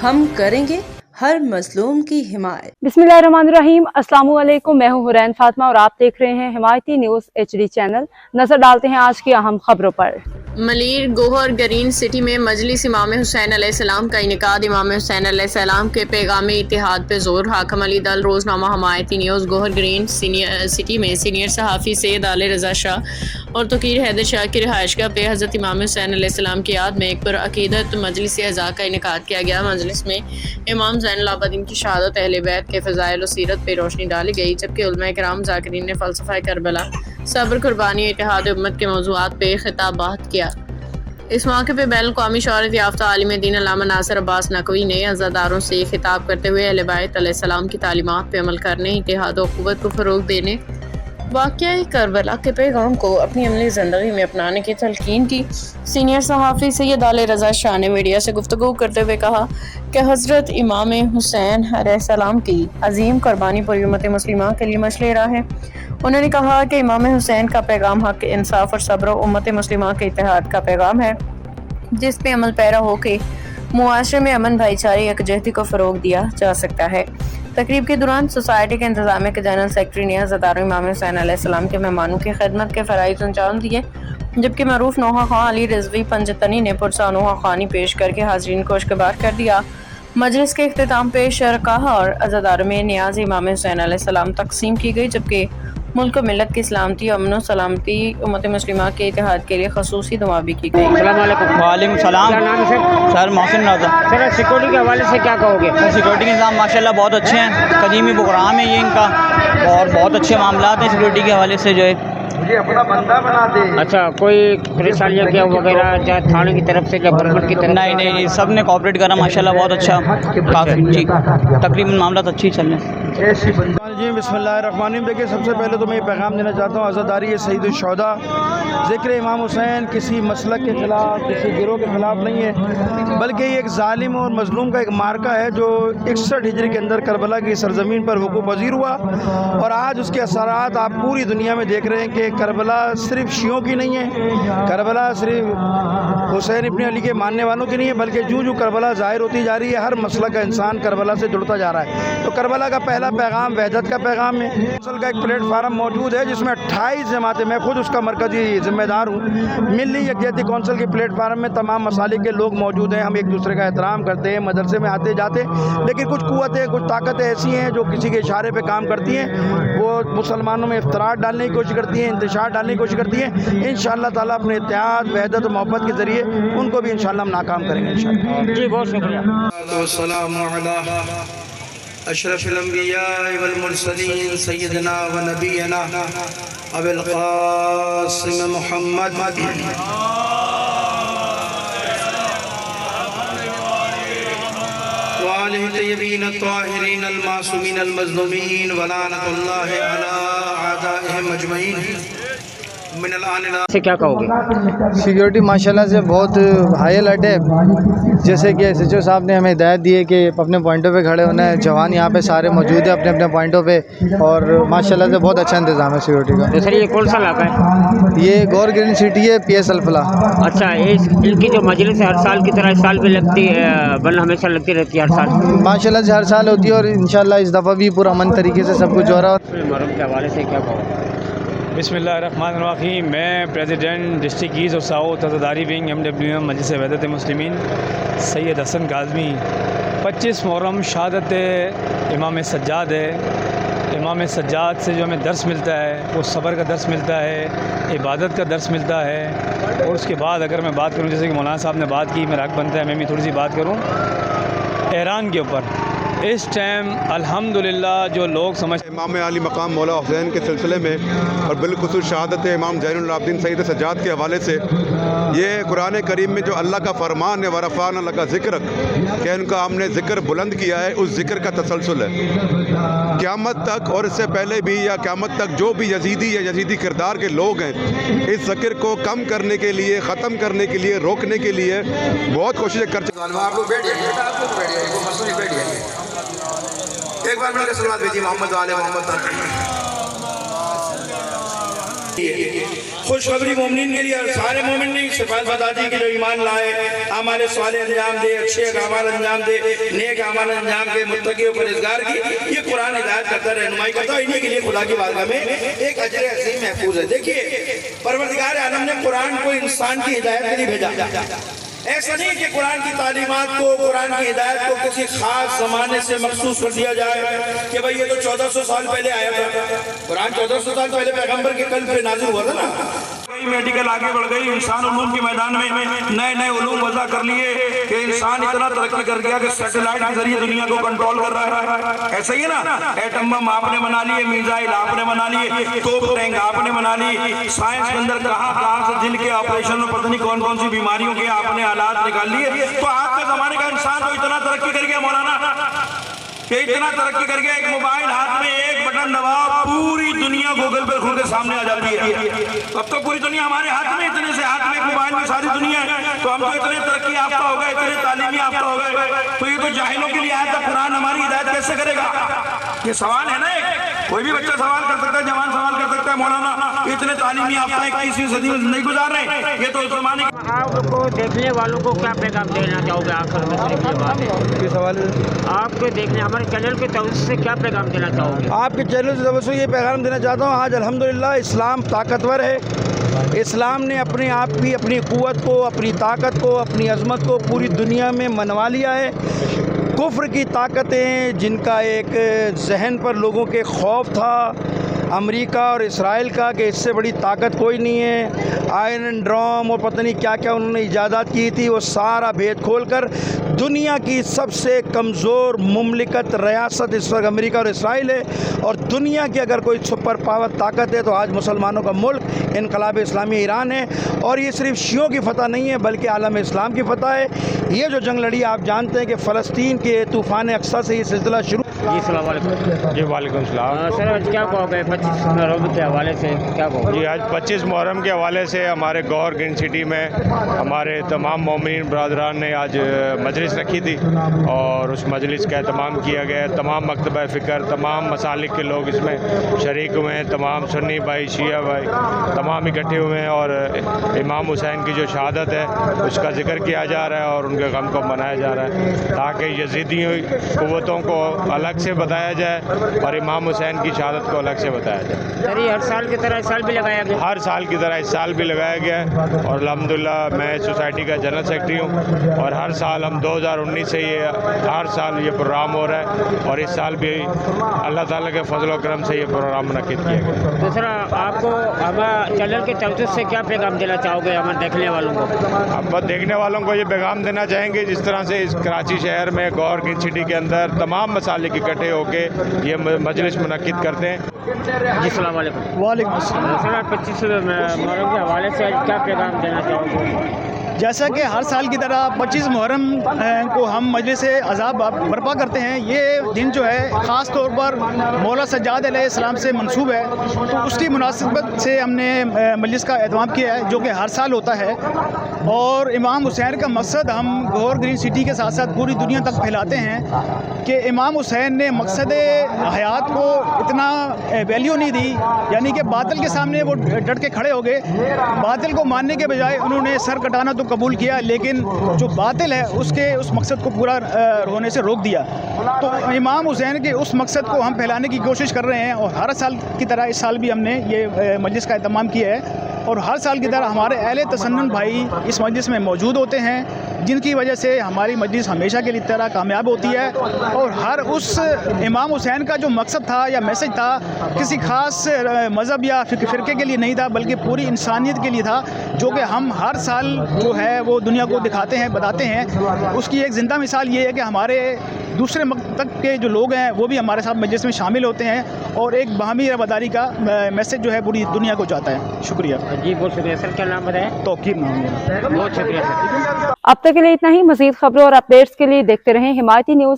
ہم کریں گے ہر مظلوم کی حمایت۔ بسمillahirrahmanirrahim، السلام علیکم، میں ہوں حرین فاطمہ اور آپ دیکھ رہے ہیں حمایتی نیوز HD چینل۔ نظر ڈالتے ہیں آج کی اہم خبروں پر۔ ملیر گوہر گرین سٹی میں مجلس امام حسین علیہ السلام کا انعقاد۔ امام حسین علیہ السلام کے پیغام اتحاد پہ زور۔ حاکم علی دل، روزنامہ حمایتی نیوز۔ گوہر گرین سٹی میں سینئر صحافی سید آل رضا شاہ اور توقیر حیدر شاہ کی رہائش گاہ پہ حضرت امام حسین علیہ السلام کی یاد میں ایک پرعقیدت مجلس اعزا کا انعقاد کیا گیا۔ مجلس میں امام زین العابدین کی شہادت، اہل بیت کے فضائل و سیرت پہ روشنی ڈالی گئی، جبکہ علماء کرام ذاکرین نے فلسفہ کربلا، صبر، قربانی، اتحاد امت کے موضوعات پہ خطابات کیا۔ اس موقع پہ بین الاقوامی شہرت یافتہ عالم دین علامہ ناصر عباس نقوی نے عزاداروں سے خطاب کرتے ہوئے اہل بیت علیہ السلام کی تعلیمات پہ عمل کرنے، اتحاد و اخوت کو فروغ دینے، واقعہ کربلا کے پیغام کو اپنی عملی زندگی میں اپنانے کی تلقین کی۔ سینئر صحافی سید آل رضا شاہ نے میڈیا سے گفتگو کرتے ہوئے کہا کہ حضرت امام حسین علیہ السلام کی عظیم قربانی پوری امت مسلمہ کے لیے مشعل راہ ہے۔ انہوں نے کہا کہ امام حسین کا پیغام حق، انصاف اور صبر و امت مسلمہ کے اتحاد کا پیغام ہے، جس پہ عمل پیرا ہو کے معاشرے میں امن، بھائی چارے، یکجہتی کو فروغ دیا جا سکتا ہے۔ تقریب کے دوران سوسائٹی کے انتظامیہ کے جنرل سیکرٹری نے عزاداروں امام حسین علیہ السلام کے مہمانوں کی خدمت کے فرائض انجام دیے، جبکہ معروف نوحہ خواں علی رضوی پنجتنی نے پرسا نوحہ خوانی پیش کر کے حاضرین کو خوشگوار کر دیا۔ مجلس کے اختتام پہ شرکاء اور عزاداروں میں نیاز امام حسین علیہ السلام تقسیم کی گئی، جبکہ ملک و ملت کی سلامتی، امن و سلامتی، امت مسلمہ کے اتحاد کے لیے خصوصی دعا بھی کی گئی۔ السلام علیکم۔ وعلیکم السلام۔ کیا نام ہے سر؟ سر محسن رضا۔ سر سیکورٹی کے حوالے سے کیا کہو گے؟ سیکورٹی کے نظام ماشاءاللہ بہت اچھے ہیں، قدیمی پروگرام ہے یہ ان کا، اور بہت اچھے معاملات ہیں سیکورٹی کے حوالے سے جو ہے۔ مجھے اپنا بندہ بنا دے۔ اچھا، کوئی پریشانیاں کیا وغیرہ چاہے تھانے کی طرف سے یا گورنمنٹ کی طرف؟ نہیں، سب نے کوآپریٹ کرا ماشاءاللہ، بہت اچھا، کافی جی، تقریباً معاملات اچھی چل رہے ہیں۔ جی بسم اللہ الرحمن الرحیم۔ دیکھیے، سب سے پہلے تو میں یہ پیغام دینا چاہتا ہوں، عزاداری ہے سید الشہداء، ذکر امام حسین کسی مسلک کے خلاف، کسی گروہ کے خلاف نہیں ہے، بلکہ یہ ایک ظالم اور مظلوم کا ایک مارکہ ہے جو 61 ہجری کے اندر کربلا کی سرزمین پر وقوع پذیر ہوا، اور آج اس کے اثرات آپ پوری دنیا میں دیکھ رہے ہیں کہ کربلا صرف شیعوں کی نہیں ہے، کربلا صرف حسین ابن علی کے ماننے والوں کی نہیں ہے، بلکہ جو کربلا ظاہر ہوتی جا رہی ہے، ہر مسلک کا انسان کربلا سے جڑتا جا رہا ہے۔ تو کربلا کا پہلا پیغام وحدت کا پیغام ہے۔ کونسل کا ایک پلیٹ فارم موجود ہے جس میں 28 جماعتیں، میں خود اس کا مرکزی ذمہ دار ہوں، ملی یکجہتی کونسل کے پلیٹ فارم میں تمام مسالک کے لوگ موجود ہیں، ہم ایک دوسرے کا احترام کرتے ہیں، مدرسے میں آتے جاتے، لیکن کچھ قوتیں، کچھ طاقتیں ایسی ہیں جو کسی کے اشارے پہ کام کرتی ہیں، وہ مسلمانوں میں افتراء ڈالنے کی کوشش کرتی ہیں، انتشار ڈالنے کی کوشش کرتی ہیں۔ انشاءاللہ تعالیٰ اپنے اتحاد، وحدت و محبت کے ذریعے ان کو بھی انشاءاللہ ہم ناکام کریں گے انشاءاللہ۔ جی بہت شکریہ۔ والسلام علی اشرف الانبیاء والمرسلین سیدنا و نبینا ابی القاسم محمد وآلہ الطیبین الطاہرین المعصومین المظلومین ولعنۃ اللہ علی اعدائہم اجمعین۔ سے کیا کہو گے؟ سیکیورٹی ماشاءاللہ سے بہت ہائی الرٹ ہے، جیسے کہ ایس ایچ او صاحب نے ہمیں ہدایت دی ہے کہ اپنے پوائنٹوں پہ کھڑے ہونا ہے، جوان یہاں پہ سارے موجود ہیں اپنے اپنے پوائنٹوں پہ، اور ماشاءاللہ سے بہت اچھا انتظام ہے سیکیورٹی کا۔ سر یہ کون سا علاقہ ہے؟ یہ گور گرین سٹی ہے، PS الفلاح۔ اچھا، ان کی جو مجلس ہے ہر سال کی طرح اس سال بھی لگتی ہے، بل ہمیشہ لگتی رہتی ہے ہر سال؟ ماشاءاللہ سے ہر سال ہوتی ہے، اور انشاءاللہ اس دفعہ بھی پورا امن طریقے سے سب کچھ ہو رہا ہے۔ محرم کے حوالے سے کیا کہو گے؟ بسم اللہ الرحمن الرحیم۔ میں پریزیڈنٹ ڈسٹرکٹ ایسٹ اور ساؤتھ عزاداری ونگ MWM مجلس وحدت مسلمین سید حسن کاظمی، 25 محرم شہادت امام سجاد ہے۔ امام سجاد سے جو ہمیں درس ملتا ہے وہ صبر کا درس ملتا ہے، عبادت کا درس ملتا ہے، اور اس کے بعد اگر میں بات کروں، جیسے کہ مولانا صاحب نے بات کی، میرا حق بنتا ہے میں بھی تھوڑی سی بات کروں ایران کے اوپر۔ اس ٹائم الحمدللہ جو لوگ سمجھتے امام علی مقام مولا حسین کے سلسلے میں، اور بالخصوص شہادت امام زین العابدین سید سجاد کے حوالے سے، یہ قرآن کریم میں جو اللہ کا فرمان ہے وَرَفَعْنَا لَكَ ذِكْرَكَ، کہ ان کا ہم نے ذکر بلند کیا ہے، اس ذکر کا تسلسل ہے قیامت تک، اور اس سے پہلے بھی یا قیامت تک جو بھی یزیدی یا یزیدی کردار کے لوگ ہیں، اس ذکر کو کم کرنے کے لیے، ختم کرنے کے لیے، روکنے کے لیے بہت کوششیں کر چکے ہیں۔ آپ لوگ بیٹھیے، ایک بار مل کے سلوات بھیجیے محمد والے محمد۔ خوشخبری مومنین کے لیے اور سارے مومن نہیں، شفاعت فتاتی کے جو ایمان لائے، اعمال صالح انجام دے، اچھے اعمال انجام دے، نیک اعمال انجام دے، متقی و پرہیزگار کی یہ قرآن ہدایت کرتا ہے، رہنمائی کرتا ہے، انہی کے لیے خدا کی بارگاہ میں ایک اجر عظیم محفوظ ہے۔ دیکھیے پروردگار عالم نے قرآن کو انسان کی ہدایت کے لیے بھیجا، ایسا نہیں کہ قرآن کی تعلیمات کو، قرآن کی ہدایت کو کسی خاص زمانے سے مخصوص کر دیا جائے کہ بھئی یہ تو 1400 سال پہلے آیا تھا۔ قرآن 1400 سال پہلے پیغمبر کے قلب پہ نازل ہوا تھا نا۔ میڈیکل آگے بڑھ گئی، انسان علوم کے میدان میں نئے نئے علوم وضع کر لیے کہ انسان اتنا ترقی کر گیا کہ سیٹلائٹ کے ذریعے دنیا کو کنٹرول کر رہا ہے۔ ایسا ہی ہے نا، ایٹم بم آپ نے بنا لیے، میزائل آپ نے بنا لیے، توپ ٹینک آپ نے بنا لی، سائنس کے اندر کہاں سے دل کے آپریشن میں پتہ نہیں کون کون سی بیماریوں کے آپ نے آلات نکال لیے۔ تو آپ کے زمانے کا انسان تو اتنا ترقی کر گیا مولانا کہ اتنا ترقی کر گیا، ایک موبائل ہاتھ میں ایک بٹن دباؤ پوری دنیا گوگل پہ کھول کے سامنے آ جاتی ہے۔ اب تو پوری دنیا ہمارے ہاتھ میں، اتنے سے ہاتھ میں ایک موبائل میں ساری دنیا ہے، تو ہم تو اتنے ترقی یافتہ ہو گئے، اتنے تعلیمی یافتہ ہو گئے، تو یہ تو جاہلوں کے لیے آیا تھا، قرآن ہماری ہدایت کیسے کرے گا؟ یہ سوال ہے نا، کوئی بھی بچہ سوال کر سکتا ہے، جوان سوال کر سکتا ہے، مولانا اتنے تعلیمی یافتہ 21ویں صدی میں زندگی گزار رہے ہیں، یہ تو اس زمانے آپ کو دیکھنے والوں کو کیا پیغام دینا چاہو گے آخر میں؟ صرف یہ بات ہے، یہ سوال ہے آپ کے دیکھنے ہمارے چینل کے توسط سے کیا پیغام دینا چاہو گے؟ آپ کے چینل سے توسط یہ پیغام دینا چاہتا ہوں، آج الحمدللہ اسلام طاقتور ہے۔ اسلام نے اپنے آپ کی اپنی قوت کو، اپنی طاقت کو، اپنی عظمت کو پوری دنیا میں منوا لیا ہے۔ کفر کی طاقتیں جن کا ایک ذہن پر لوگوں کے خوف تھا، امریکہ اور اسرائیل کا کہ اس سے بڑی طاقت کوئی نہیں ہے، آئرن ڈرام اور پتہ نہیں کیا کیا انہوں نے ایجادات کی تھی، وہ سارا بھید کھول کر دنیا کی سب سے کمزور مملکت ریاست اس وقت امریکہ اور اسرائیل ہے، اور دنیا کی اگر کوئی سپر پاور طاقت ہے تو آج مسلمانوں کا ملک انقلاب اسلامی ایران ہے۔ اور یہ صرف شیعوں کی فتح نہیں ہے بلکہ عالم اسلام کی فتح ہے۔ یہ جو جنگ لڑی آپ جانتے ہیں کہ فلسطین کے طوفان اقصیٰ سے یہ سلسلہ شروع۔ جی السلام علیکم۔ جی وعلیکم السلام۔ سر آج کیا کہو گے 25 محرم کے حوالے سے کیا کہو گے؟ جی آج 25 محرم کے حوالے سے ہمارے گوہر گرین سٹی میں ہمارے تمام مومنین برادران نے آج مجلس رکھی تھی اور اس مجلس کا اہتمام کیا گیا۔ تمام مکتبہ فکر، تمام مسالک کے لوگ اس میں شریک ہوئے ہیں، تمام سنی بھائی، شیعہ بھائی تمام اکٹھے ہوئے ہیں، اور امام حسین کی جو شہادت ہے اس کا ذکر کیا جا رہا ہے اور ان کے غم کو منایا جا رہا ہے تاکہ یزیدی قوتوں کو الگ سے بتایا جائے اور امام حسین کی شہادت کو الگ سے بتایا جائے۔ سر یہ ہر سال کی طرح اس سال بھی لگایا گیا؟ ہر سال کی طرح اس سال بھی لگایا گیا ہے، اور الحمدللہ میں سوسائٹی کا جنرل سیکرٹری ہوں، اور ہر سال ہم 2019 سے ہر سال یہ پروگرام ہو رہا ہے، اور اس سال بھی اللہ تعالیٰ کے فضل و کرم سے یہ پروگرام منعقد کیا گیا۔ دوسرا آپ کو ہمارے چینل کے توسط سے کیا پیغام دینا چاہو گے ہمارے دیکھنے والوں کو؟ اب بس دیکھنے والوں کو یہ پیغام دینا چاہیں گے جس طرح سے اس کراچی شہر میں گوہر گرین سٹی کے اندر تمام مسالک اکٹھے ہو کے یہ مجلس منعقد کرتے ہیں۔ جی السلام علیکم۔ وعلیکم السلام۔ سر 25 محرم کے حوالے سے کیا پیغام دینا چاہو گے؟ جیسا کہ ہر سال کی طرح 25 محرم کو ہم مجلس عذاب برپا کرتے ہیں، یہ دن جو ہے خاص طور پر مولا سجاد علیہ السلام سے منسوب ہے، تو اس کی مناسبت سے ہم نے مجلس کا اہتمام کیا ہے جو کہ ہر سال ہوتا ہے، اور امام حسین کا مقصد ہم گوہر گرین سٹی کے ساتھ ساتھ پوری دنیا تک پھیلاتے ہیں کہ امام حسین نے مقصد حیات کو اتنا ویلیو نہیں دی، یعنی کہ باطل کے سامنے وہ ڈٹ کے کھڑے ہو گئے، باطل کو ماننے کے بجائے انہوں نے سر کٹانا تو قبول کیا، لیکن جو باطل ہے اس مقصد کو پورا ہونے سے روک دیا۔ تو امام حسین کے اس مقصد کو ہم پھیلانے کی کوشش کر رہے ہیں، اور ہر سال کی طرح اس سال بھی ہم نے یہ مجلس کا اہتمام کیا ہے، اور ہر سال کی طرح ہمارے اہل تسنن بھائی اس مجلس میں موجود ہوتے ہیں، جن کی وجہ سے ہماری مجلس ہمیشہ کے لیے طرح کامیاب ہوتی ہے، اور ہر اس امام حسین کا جو مقصد تھا یا میسج تھا کسی خاص مذہب یا فرقے کے لیے نہیں تھا بلکہ پوری انسانیت کے لیے تھا، جو کہ ہم ہر سال جو ہے وہ دنیا کو دکھاتے ہیں، بتاتے ہیں۔ اس کی ایک زندہ مثال یہ ہے کہ ہمارے دوسرے مکتب کے جو لوگ ہیں وہ بھی ہمارے ساتھ مجلس میں شامل ہوتے ہیں، اور ایک باہمی رواداری کا میسج جو ہے پوری دنیا کو جاتا ہے۔ شکریہ۔ جی بہت شکریہ سر، کیا نام بتائیں؟ توقیر نام ہے۔ بہت شکریہ سر۔ اب تک کے لیے اتنا ہی۔ مزید خبروں اور اپڈیٹس کے لیے دیکھتے رہیں حمایتی نیوز